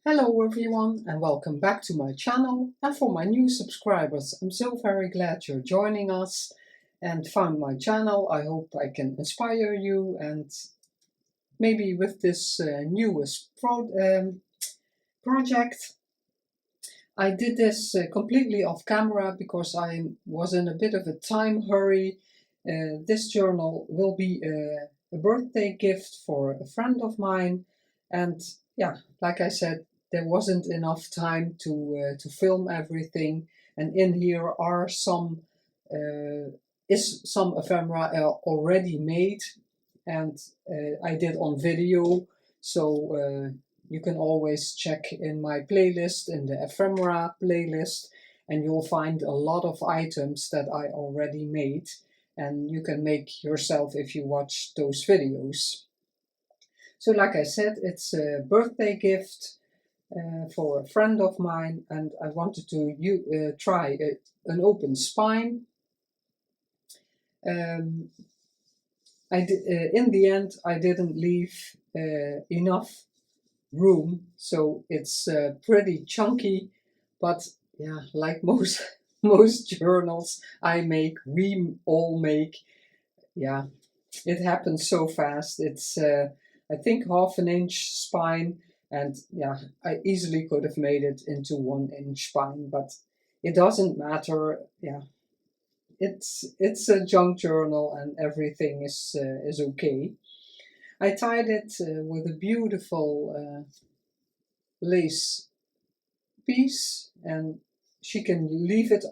Hello everyone and welcome back to my channel, and for my new subscribers, I'm so very glad you're joining us and found my channel. I hope I can inspire you, and maybe with this newest project. I did this completely off camera because I was in a bit of a time hurry. This journal will be a birthday gift for a friend of mine, and yeah, like I said, there wasn't enough time to film everything, and in here are some ephemera already made, and I did on video, so you can always check in my playlist, in the ephemera playlist, and you'll find a lot of items that I already made, and you can make yourself if you watch those videos. So like I said, it's a birthday gift for a friend of mine, and I wanted to try an open spine. In the end, I didn't leave enough room, so it's pretty chunky, but yeah, like most most journals we all make, yeah, it happens so fast. It's I think half an inch spine, and yeah, I easily could have made it into 1 inch spine, but it doesn't matter. Yeah, it's a junk journal and everything is okay. I tied it with a beautiful lace piece, and she can leave it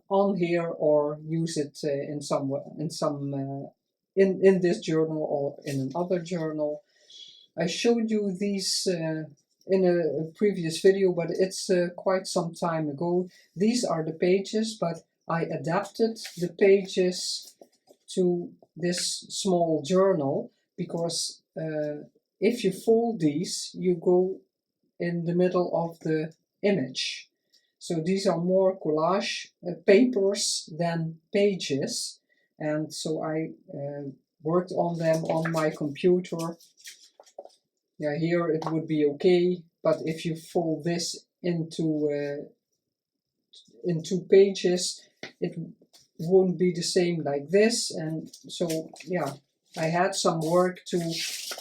on here or use it in this journal or in another journal. I showed you these in a previous video, but it's quite some time ago. These are the pages, but I adapted the pages to this small journal because if you fold these, you go in the middle of the image. So these are more collage papers than pages, and so I worked on them on my computer. Yeah, here it would be okay, but if you fold this into pages, it won't be the same like this. And so yeah, I had some work to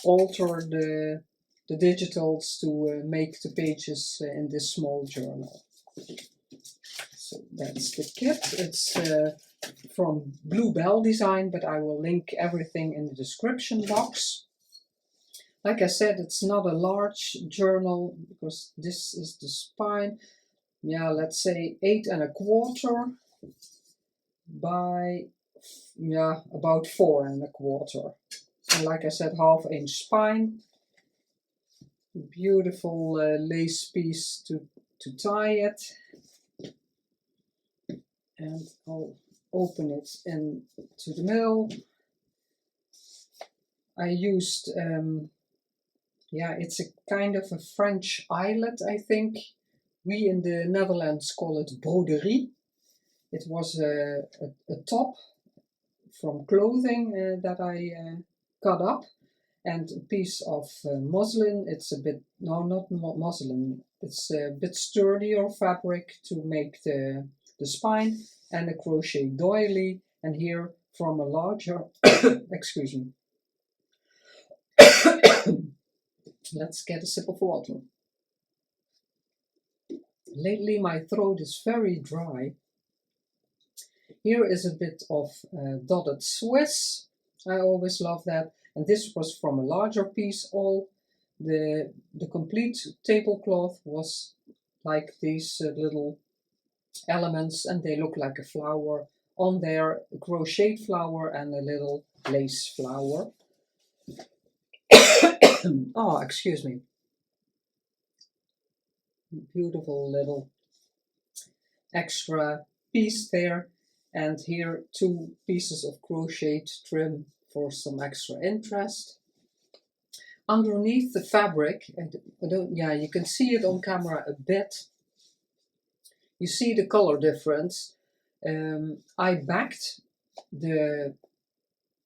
alter the digitals to make the pages in this small journal. So that's the kit. It's from Bluebell Design, but I will link everything in the description box. Like I said, it's not a large journal because this is the spine. Yeah, let's say 8 1/4 by about 4 1/4. And like I said, half inch spine. Beautiful lace piece to tie it. And I'll open it into the middle. I used, it's a kind of a French eyelet, I think. We in the Netherlands call it broderie. It was a top from clothing that I cut up, and a piece of muslin. It's a bit, no, not muslin, it's a bit sturdier fabric to make the spine, and a crochet doily, and here from a larger, excuse me. Let's get a sip of water. Lately my throat is very dry. Here is a bit of dotted Swiss. I always love that. And this was from a larger piece. All the complete tablecloth was like these little elements, and they look like a flower on there, a crocheted flower and a little lace flower. Oh, excuse me. Beautiful little extra piece there, and here 2 pieces of crocheted trim for some extra interest. Underneath the fabric, you can see it on camera a bit. You see the color difference. I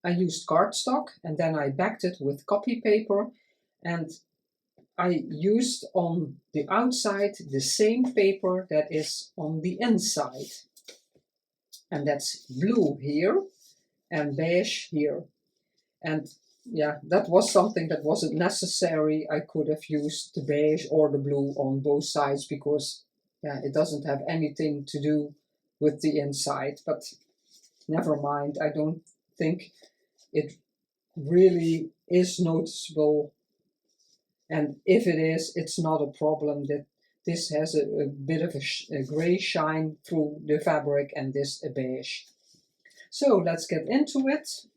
used cardstock, and then I backed it with copy paper, and I used on the outside the same paper that is on the inside. And that's blue here and beige here. And yeah, that was something that wasn't necessary. I could have used the beige or the blue on both sides because yeah, it doesn't have anything to do with the inside. But never mind, I don't think it really is noticeable. And if it is, it's not a problem. That this has a bit of a gray shine through the fabric and this a beige. So let's get into it.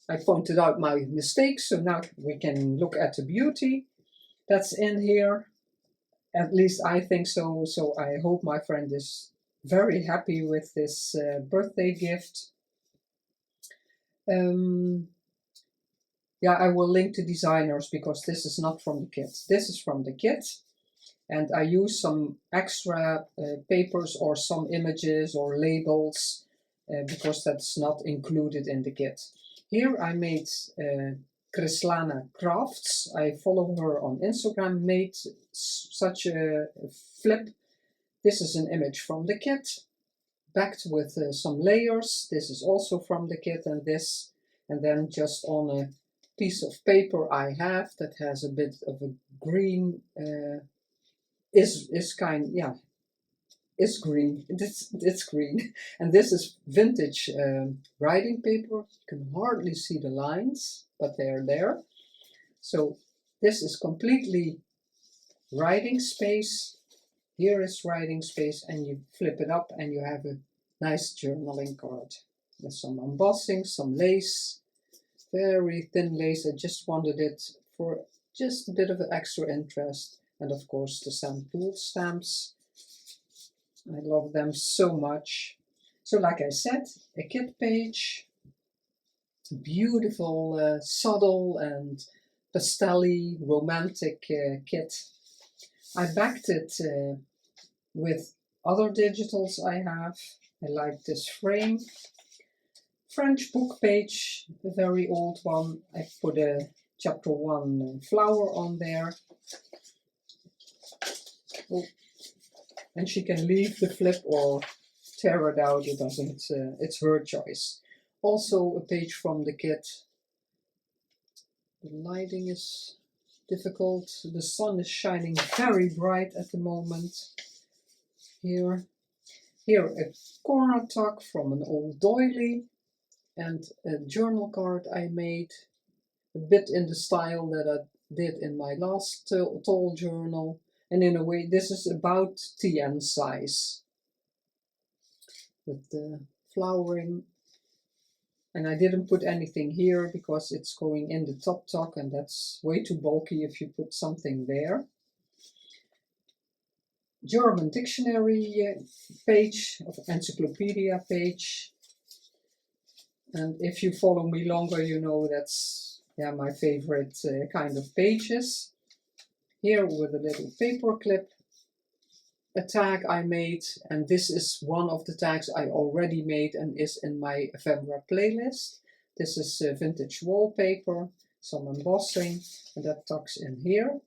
I pointed out my mistakes, so now we can look at the beauty that's in here. At least I think so. So I hope my friend is very happy with this birthday gift. Yeah, I will link to designers because this is not from the kit. This is from the kit. And I use some extra papers or some images or labels because that's not included in the kit. Here I made Krislana Crafts. I follow her on Instagram, made such a flip. This is an image from the kit, backed with some layers. This is also from the kit, and this, and then just on a piece of paper I have that has a bit of a green, is green. It's green, and this is vintage writing paper. You can hardly see the lines, but they're there. So this is completely writing space. Here is writing space, and you flip it up, and you have a nice journaling card with some embossing, some lace, very thin lace. I just wanted it for just a bit of an extra interest, and of course the Poole stamps. I love them so much. So like I said, a kit page, beautiful, subtle and pastel-y, romantic kit. I backed it with other digitals I have. I like this frame. French book page, a very old one. I put a chapter 1 flower on there. Oh. And she can leave the flip or tear it out. It doesn't, it's her choice. Also a page from the kit. The lighting is difficult. The sun is shining very bright at the moment. Here a corner tuck from an old doily and a journal card I made. A bit in the style that I did in my last tall journal. And in a way, this is about TN size with the flowering. And I didn't put anything here because it's going in the top tuck, and that's way too bulky if you put something there. German dictionary page, of encyclopedia page. And if you follow me longer, you know that's my favorite kind of pages. Here with a little paper clip, a tag I made, and this is one of the tags I already made and is in my ephemera playlist. This is vintage wallpaper, some embossing, and that tucks in here.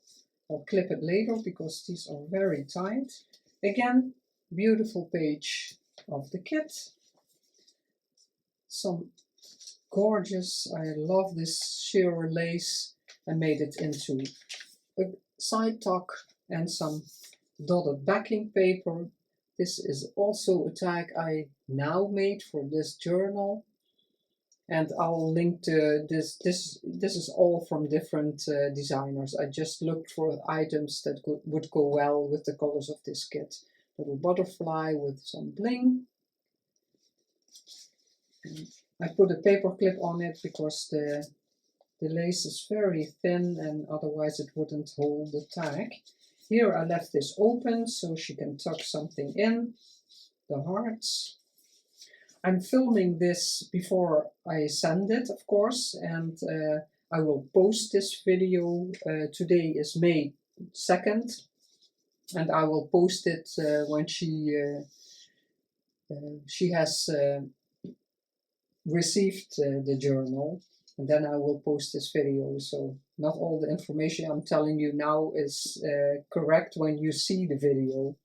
I'll clip it later because these are very tight. Again, beautiful page of the kit. Some gorgeous, I love this sheer lace. I made it into a side tuck and some dotted backing paper. This is also a tag I now made for this journal, and I'll link to this. This is all from different designers. I just looked for items that would go well with the colors of this kit. Little butterfly with some bling. And I put a paper clip on it because the lace is very thin and otherwise it wouldn't hold the tag. Here I left this open so she can tuck something in, the hearts. I'm filming this before I send it, of course, and I will post this video. Today is May 2nd, and I will post it when she has received the journal. and then I will post this video. So not all the information I'm telling you now is correct when you see the video.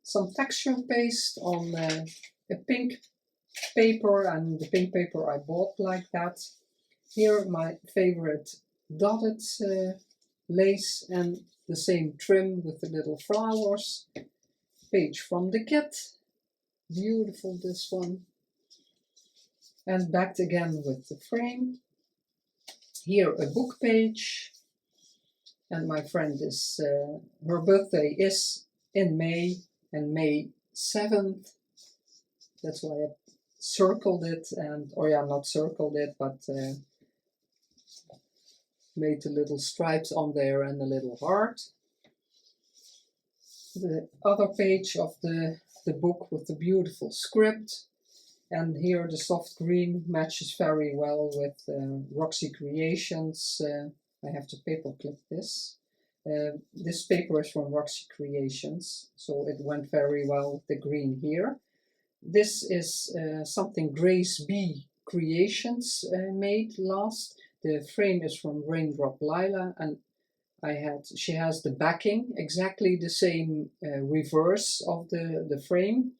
Some texture paste on a pink paper, and the pink paper I bought like that. Here my favorite dotted lace and the same trim with the little flowers. Page from the kit. Beautiful, this one. And backed again with the frame. Here a book page. And my friend is, her birthday is in May, and May 7th. That's why I circled it, and, or yeah, not circled it, but made the little stripes on there and a little heart. The other page of the book with the beautiful script, and here the soft green matches very well with Roxy Creations. I have to paper clip this. This paper is from Roxy Creations, so it went very well with the green here. This is something Grace B Creations made last. The frame is from Raindrop Lila, and she has the backing, exactly the same reverse of the frame.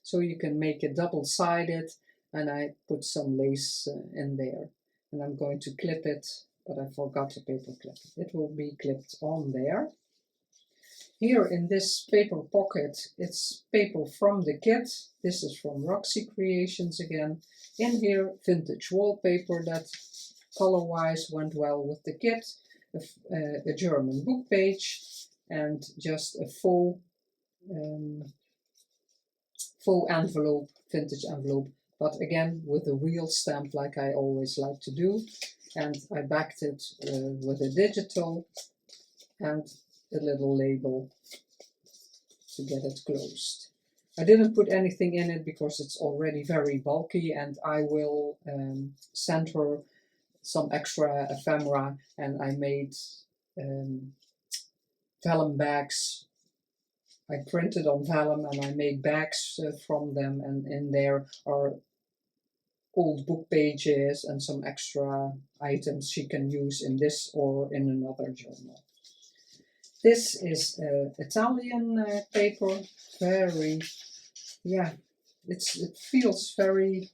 So you can make it double-sided, and I put some lace in there. And I'm going to clip it, but I forgot to paper clip it. It will be clipped on there. Here in this paper pocket, it's paper from the kit. This is from Roxy Creations again. In here, vintage wallpaper that color-wise went well with the kit. A German book page, and just a faux envelope, vintage envelope, but again with a real stamp like I always like to do. And I backed it with a digital and a little label to get it closed. I didn't put anything in it because it's already very bulky, and I will send her some extra ephemera, and I made vellum bags. I printed on vellum and I made bags from them, and in there are old book pages and some extra items she can use in this or in another journal. This is Italian paper, very, yeah, it feels very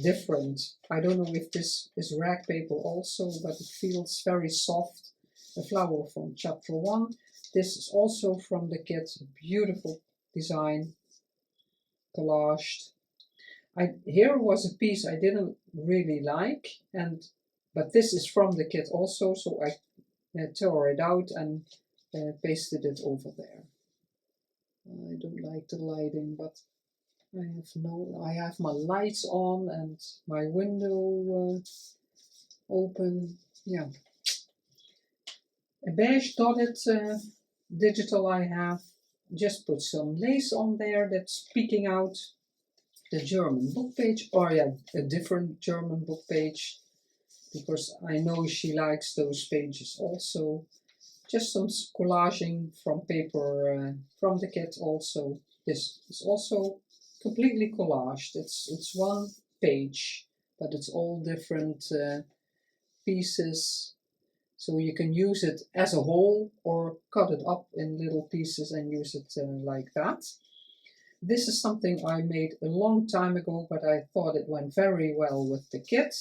different. I don't know if this is rag paper also, but it feels very soft. A flower from chapter 1. This is also from the kit. Beautiful design, collaged. Here was a piece I didn't really like, but this is from the kit also, so I tore it out and pasted it over there. I don't like the lighting, but I have my lights on and my window open. Yeah. A beige dotted digital I have. Just put some lace on there that's peeking out. The German book page, or yeah, a different German book page, because I know she likes those pages also. Just some collaging from paper from the kit also. This is also completely collaged. It's one page, but it's all different pieces. So you can use it as a whole or cut it up in little pieces and use it like that. This is something I made a long time ago, but I thought it went very well with the kit.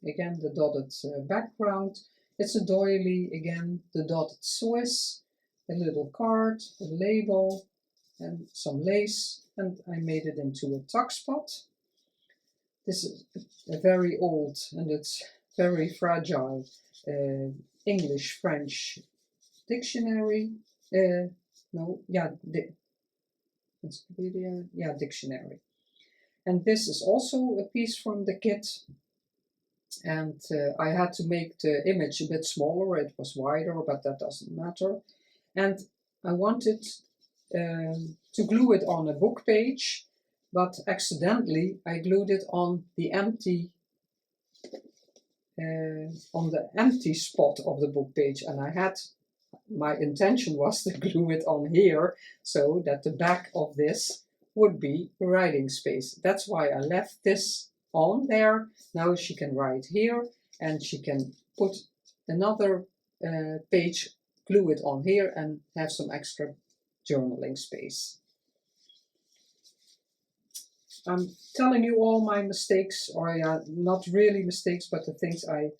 Again, the dotted background. It's a doily, again, the dotted Swiss, a little card, a label, and some lace, and I made it into a tuck spot. This is a very old, and it's very fragile, English-French dictionary. Dictionary. And this is also a piece from the kit. And I had to make the image a bit smaller. It was wider, but that doesn't matter. And I wanted to glue it on a book page, but accidentally I glued it on the empty spot of the book page, and my intention was to glue it on here so that the back of this would be a writing space. That's why I left this on there. Now she can write here, and she can put another page, glue it on here, and have some extra journaling space. I'm telling you all my mistakes, or not really mistakes, but the things I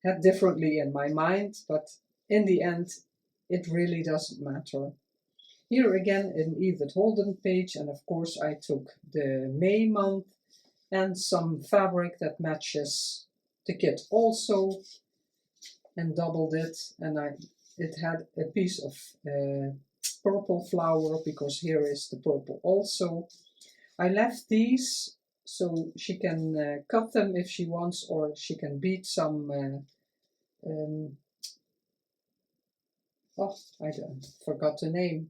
had differently in my mind, but in the end, it really doesn't matter. Here again, an Edith Holden page, and of course I took the May month and some fabric that matches the kit also, and doubled it, and it had a piece of purple flower, because here is the purple also. I left these so she can cut them if she wants, or she can beat some oh, I forgot the name.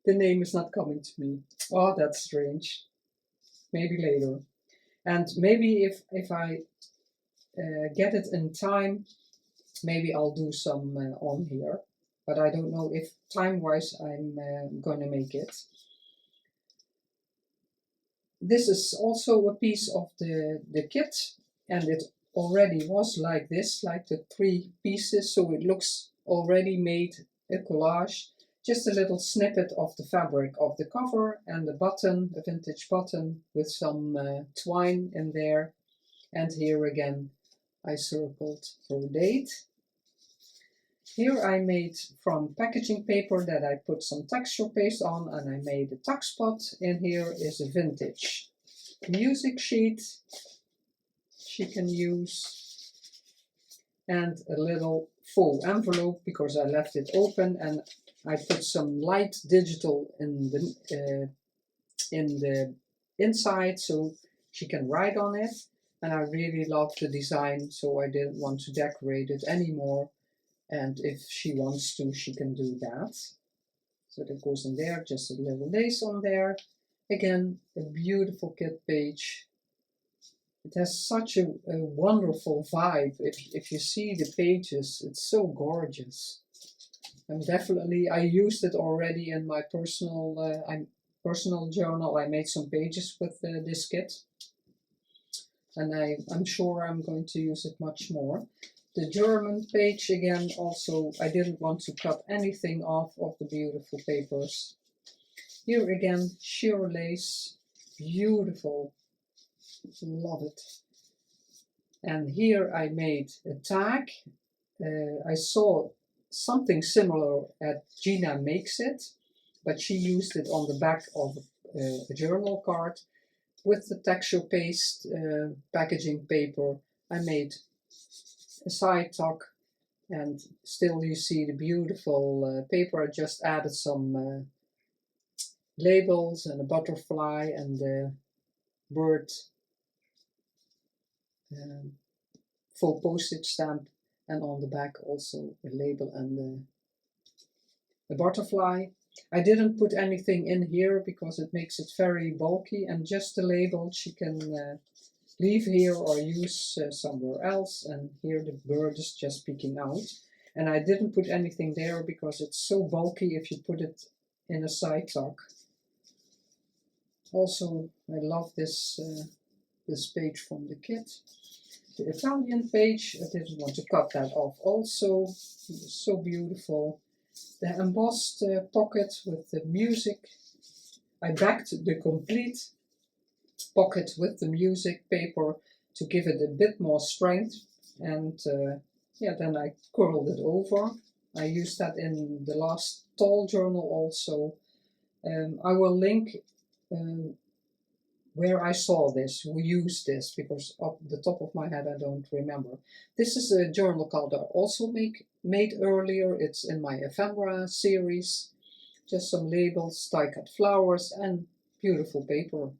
The name is not coming to me. Oh, that's strange. Maybe later. And maybe if I get it in time, maybe I'll do some on here. But I don't know if time-wise I'm going to make it. This is also a piece of the kit, and it already was like this, like the 3 pieces, so it looks already made a collage. Just a little snippet of the fabric of the cover, and the button, a vintage button with some twine in there. And here again I circled her date. Here I made from packaging paper that I put some texture paste on, and I made a tuck spot. In here is a vintage music sheet she can use, and a little faux envelope because I left it open, and I put some light digital in the inside so she can write on it. And I really love the design, so I didn't want to decorate it anymore. And if she wants to, she can do that. So that goes in there, just a little lace on there. Again, a beautiful kit page. It has such a wonderful vibe. If you see the pages, it's so gorgeous. And definitely, I used it already in my personal journal. I made some pages with this kit. And I'm sure I'm going to use it much more. The German page again, also I didn't want to cut anything off of the beautiful papers. Here again, sheer lace, beautiful, love it. And here I made a tag. I saw something similar at Gina Makes It, but she used it on the back of a journal card with the texture paste packaging paper. I made a side tuck, and still you see the beautiful paper. I just added some labels and a butterfly and a bird full postage stamp, and on the back also a label and a butterfly. I didn't put anything in here because it makes it very bulky, and just the label she can leave here or use somewhere else. And here the bird is just peeking out. And I didn't put anything there because it's so bulky if you put it in a side tuck. Also, I love this page from the kit. The Italian page, I didn't want to cut that off also. It's so beautiful. The embossed pocket with the music. I backed the complete pocket with the music paper to give it a bit more strength, and yeah, then I curled it over. I used that in the last tall journal also. I will link where I saw this, who used this, because off the top of my head I don't remember. This is a journal card I also made earlier. It's in my ephemera series. Just some labels, die-cut flowers, and beautiful paper.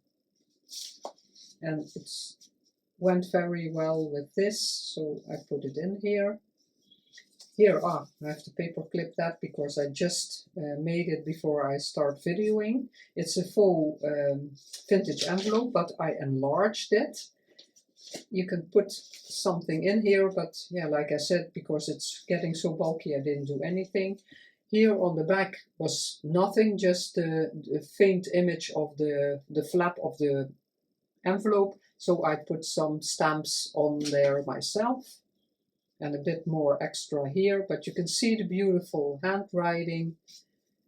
And it went very well with this, so I put it in here. Here, I have to paper clip that because I just made it before I start videoing. It's a faux vintage envelope, but I enlarged it. You can put something in here, but yeah, like I said, because it's getting so bulky, I didn't do anything. Here on the back was nothing, just a faint image of the flap of the envelope. So I put some stamps on there myself and a bit more extra here, but you can see the beautiful handwriting.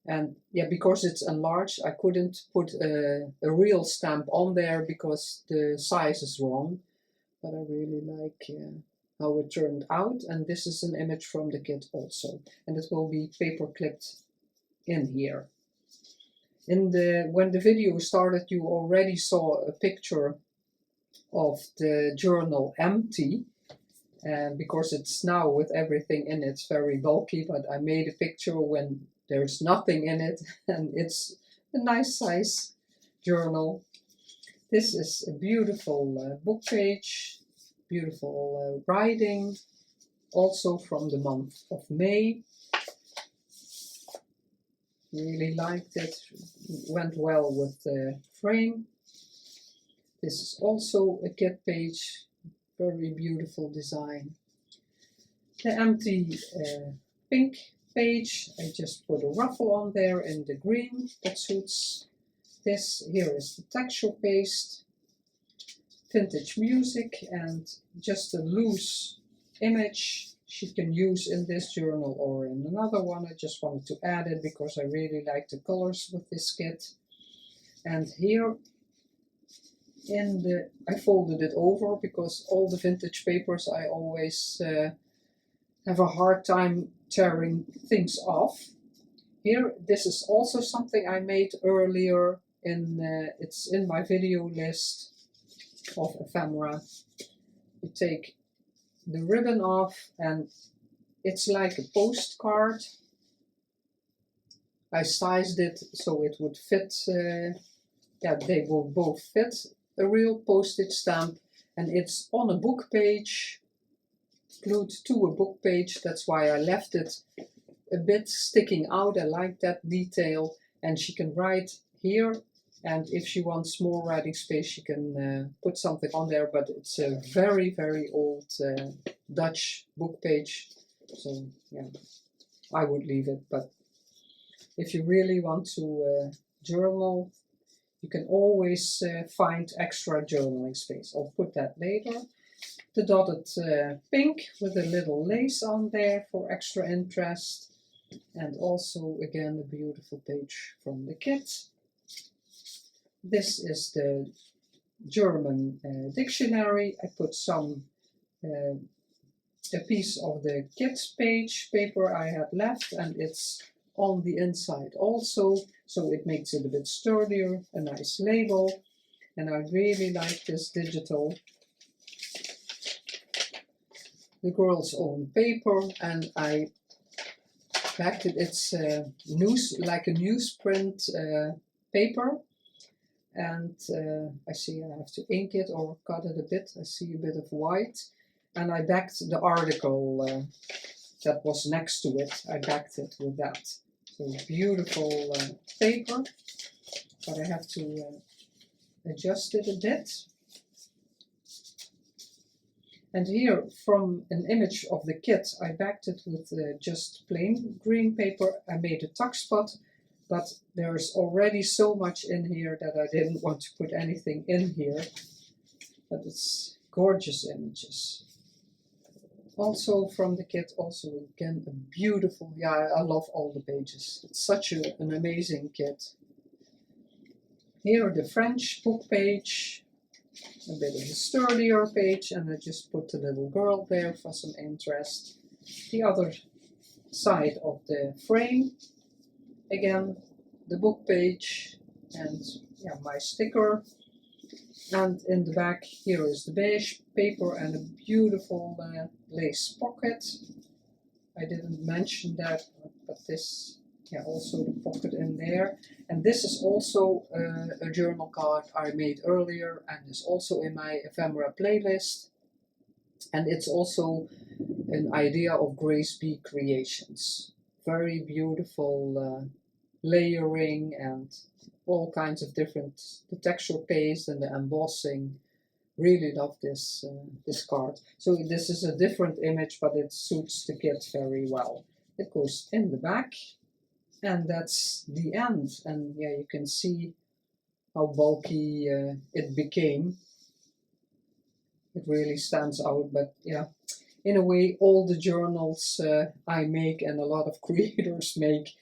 And yeah, because it's enlarged, I couldn't put a real stamp on there because the size is wrong. But I really like how it turned out. And this is an image from the kit also. And it will be paper clipped in here. When the video started, you already saw a picture of the journal empty. And because it's now with everything in it, it's very bulky, but I made a picture when there's nothing in it, and it's a nice size journal. This is a beautiful book page, beautiful writing, also from the month of May. Really liked it, went well with the frame. This is also a kit page, very beautiful design. The empty pink page, I just put a ruffle on there in the green that suits this. Here is the texture paste, vintage music, and just a loose image she can use in this journal or in another one. I just wanted to add it because I really like the colors with this kit. And here I folded it over because all the vintage papers I always have a hard time tearing things off. Here, this is also something I made earlier. It's in my video list of ephemera. You take the ribbon off and it's like a postcard. I sized it so it would fit, yeah, they will both fit a real postage stamp, and it's on a book page, glued to a book page. That's why I left it a bit sticking out. I like that detail, and she can write here, and if she wants more writing space she can put something on there, but it's a very, very old Dutch book page, so yeah, I would leave it. But if you really want to journal, you can always find extra journaling space. I'll put that later. The dotted pink with a little lace on there for extra interest. And also, again, a beautiful page from the kit. This is the German dictionary. I put a piece of the kit's page paper I had left, and it's on the inside also, so it makes it a bit sturdier, a nice label. And I really like this digital, the girl's own paper, and I backed it. It's like a newsprint paper, and I see I have to ink it or cut it a bit. I see a bit of white, and I backed the article that was next to it. I backed it with that. So beautiful paper, but I have to adjust it a bit. And here, from an image of the kit, I backed it with just plain green paper. I made a tuck spot, but there's already so much in here that I didn't want to put anything in here. But it's gorgeous images. Also from the kit, also again a beautiful, yeah, I love all the pages. It's such an amazing kit. Here the French book page, a bit of a sturdier page, and I just put the little girl there for some interest. The other side of the frame, again the book page, and yeah, my sticker. And in the back, here is the beige paper and a beautiful lace pocket. I didn't mention that, but this, yeah, also the pocket in there. And this is also a journal card I made earlier, and is also in my ephemera playlist. And it's also an idea of Grace B Creations. Very beautiful layering and all kinds of different, the texture paste and the embossing. Really love this this card. So this is a different image, but it suits the kit very well. It goes in the back. And that's the end. And yeah, you can see how bulky it became. It really stands out, but yeah, in a way, all the journals I make and a lot of creators make,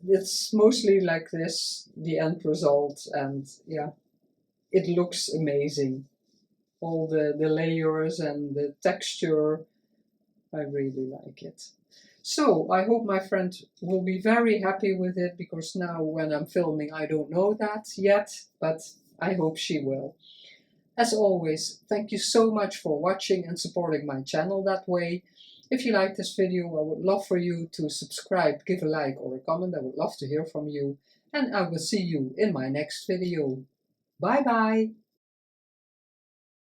it's mostly like this, the end result, and yeah, it looks amazing. All the layers and the texture, I really like it. So I hope my friend will be very happy with it, because now when I'm filming I don't know that yet, but I hope she will. As always, thank you so much for watching and supporting my channel that way. If you like this video, I would love for you to subscribe, give a like or a comment. I would love to hear from you. And I will see you in my next video. Bye bye!